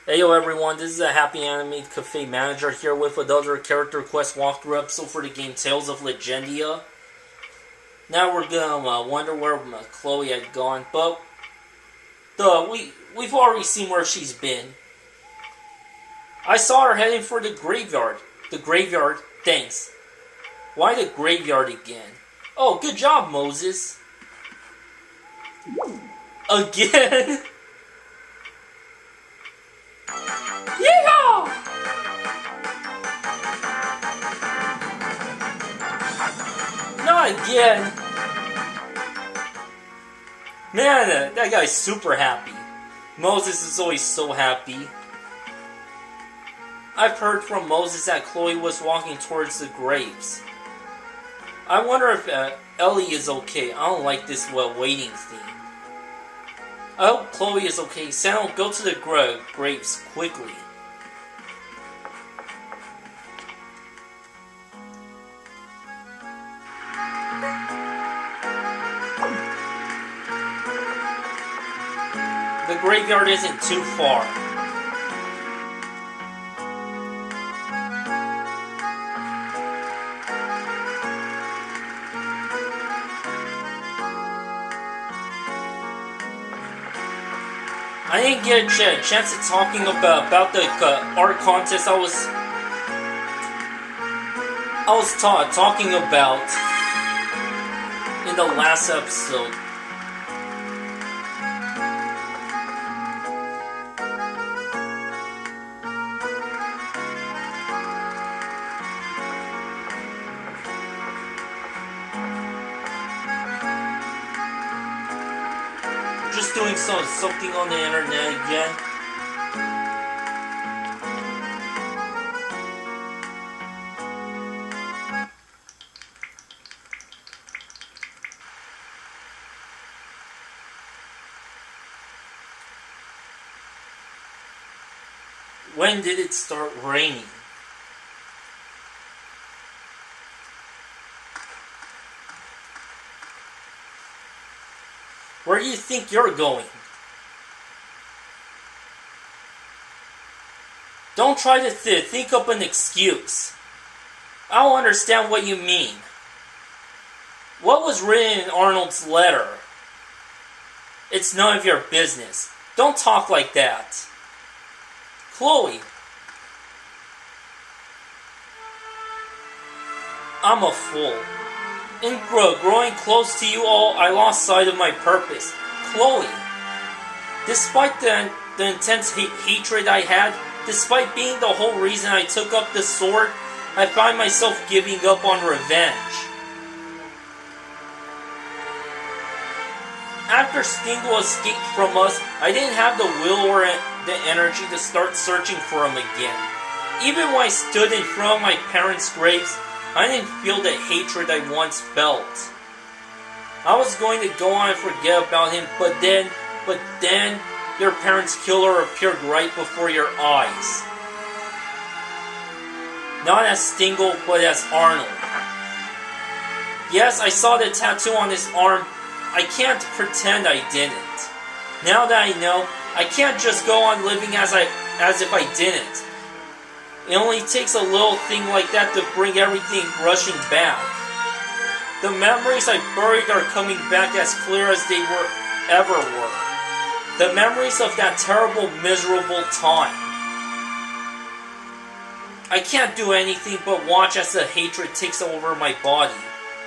Heyo everyone, this is a Happy Anime Cafe manager here with another character quest walkthrough episode for the game Tales of Legendia. Now we're gonna wonder where Chloe had gone, but we've already seen where she's been. I saw her heading for the graveyard. The graveyard? Thanks. Why the graveyard again? Oh, good job, Moses. Again? Yeehaw! Not again! Man, that guy's super happy. Moses is always so happy. I've heard from Moses that Chloe was walking towards the graves. I wonder if Ellie is okay. I don't like this waiting theme. I hope Chloe is okay. Sam, go to the graves quickly. The graveyard isn't too far. I didn't get a chance of talking about the art contest I was talking about in the last episode. Just doing something on the internet again. When did it start raining? Where do you think you're going? Don't try to think up an excuse. I don't understand what you mean. What was written in Arnold's letter? It's none of your business. Don't talk like that. Chloe. I'm a fool. In growing close to you all, I lost sight of my purpose. Chloe. Despite the intense hatred I had, despite being the whole reason I took up the sword, I find myself giving up on revenge. After Stingle escaped from us, I didn't have the will or the energy to start searching for him again. Even when I stood in front of my parents' graves, I didn't feel the hatred I once felt. I was going to go on and forget about him, but then, your parents' killer appeared right before your eyes. Not as Stingle, but as Arnold. Yes, I saw the tattoo on his arm. I can't pretend I didn't. Now that I know, I can't just go on living as if I didn't. It only takes a little thing like that to bring everything rushing back. The memories I buried are coming back as clear as they ever were. The memories of that terrible, miserable time. I can't do anything but watch as the hatred takes over my body.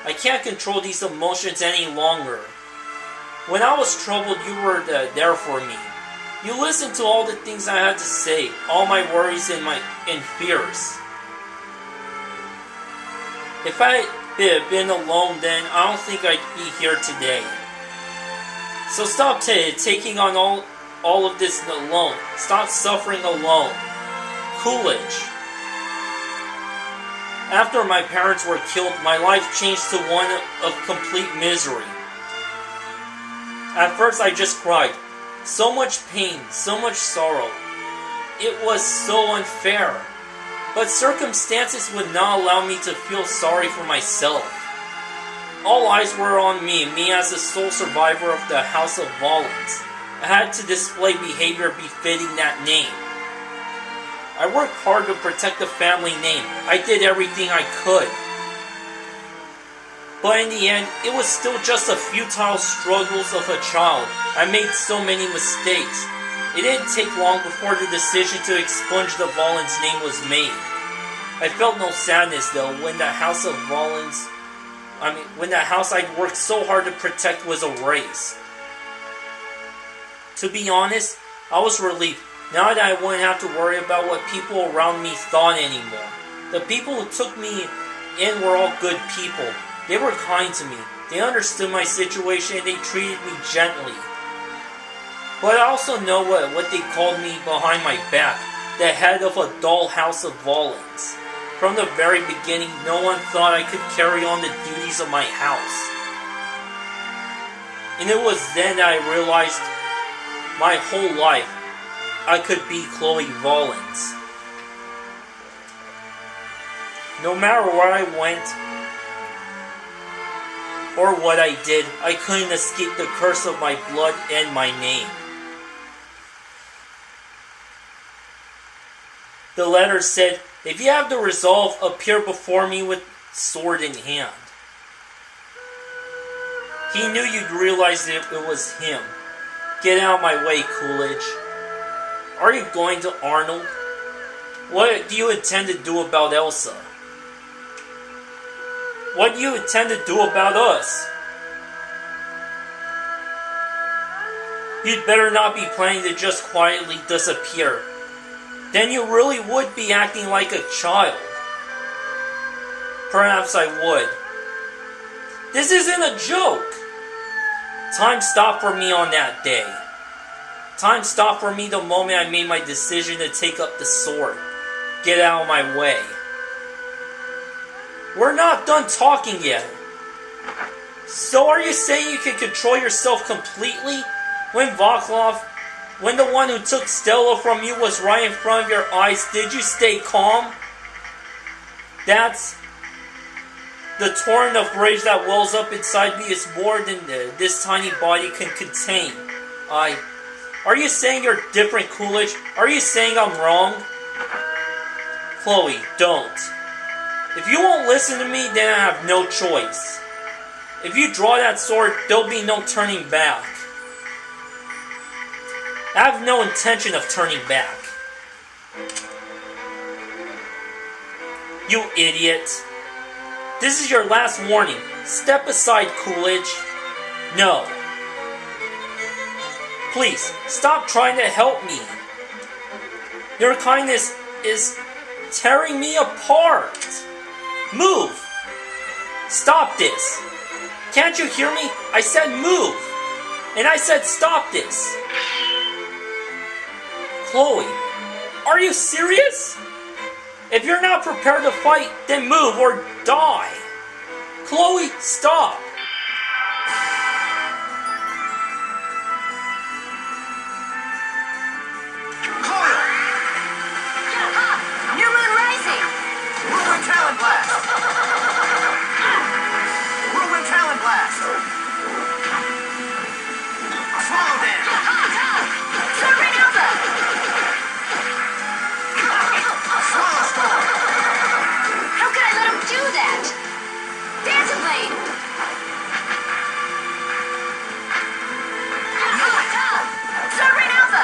I can't control these emotions any longer. When I was troubled, you were there for me. You listened to all the things I had to say, all my worries and fears. If I had been alone then, I don't think I'd be here today. So stop taking on all of this alone. Stop suffering alone. Coolidge. After my parents were killed, my life changed to one of complete misery. At first I just cried. So much pain, so much sorrow. It was so unfair. But circumstances would not allow me to feel sorry for myself. All eyes were on me as the sole survivor of the House of Volans. I had to display behavior befitting that name. I worked hard to protect the family name. I did everything I could. But in the end, it was still just the futile struggles of a child. I made so many mistakes. It didn't take long before the decision to expunge the Volans name was made. I felt no sadness though when the house of Volans, when the house I'd worked so hard to protect was erased. To be honest, I was relieved now that I wouldn't have to worry about what people around me thought anymore. The people who took me in were all good people. They were kind to me. They understood my situation and they treated me gently. But I also know what they called me behind my back, the head of a dull house of Volans. From the very beginning, no one thought I could carry on the duties of my house. And it was then that I realized my whole life I could be Chloe Volans. No matter where I went or what I did, I couldn't escape the curse of my blood and my name. The letter said, "If you have the resolve, appear before me with sword in hand." He knew you'd realize that it was him. Get out of my way, Coolidge. Are you going to Arnold? What do you intend to do about Elsa? What do you intend to do about us? You'd better not be planning to just quietly disappear. Then you really would be acting like a child. Perhaps I would. This isn't a joke. Time stopped for me on that day. Time stopped for me the moment I made my decision to take up the sword. Get out of my way. We're not done talking yet. So are you saying you can control yourself completely? When the one who took Stella from you was right in front of your eyes, did you stay calm? That's the torrent of rage that wells up inside me is more than this tiny body can contain. Are you saying you're different, Coolidge? Are you saying I'm wrong? Chloe, don't. If you won't listen to me, then I have no choice. If you draw that sword, there'll be no turning back. I have no intention of turning back. You idiot. This is your last warning. Step aside, Coolidge. No. Please, stop trying to help me. Your kindness is tearing me apart. Move. Stop this. Can't you hear me? I said move. And I said stop this. Chloe, are you serious? If you're not prepared to fight, then move or die. Chloe, stop. Coil! New Moon Rising! Whirlwind Talon Blast! Whirlwind Talon Blast! Swallow Dance! Serpent Alpha! Swallow Storm! How could I let him do that? Dancing Blade! Serpent Alpha!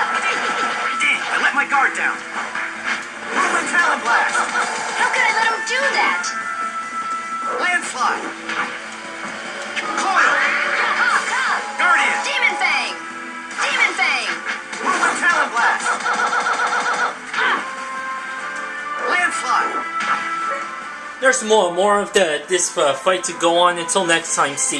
Damn, I let my guard down! Whirlwind Talon Blast! How could I let him do that? Landslide! Coil! Guardian! Demon Fang! Demon Fang! Whirlwind Talon Blast! Landslide! There's more of this fight to go on. Until next time, see.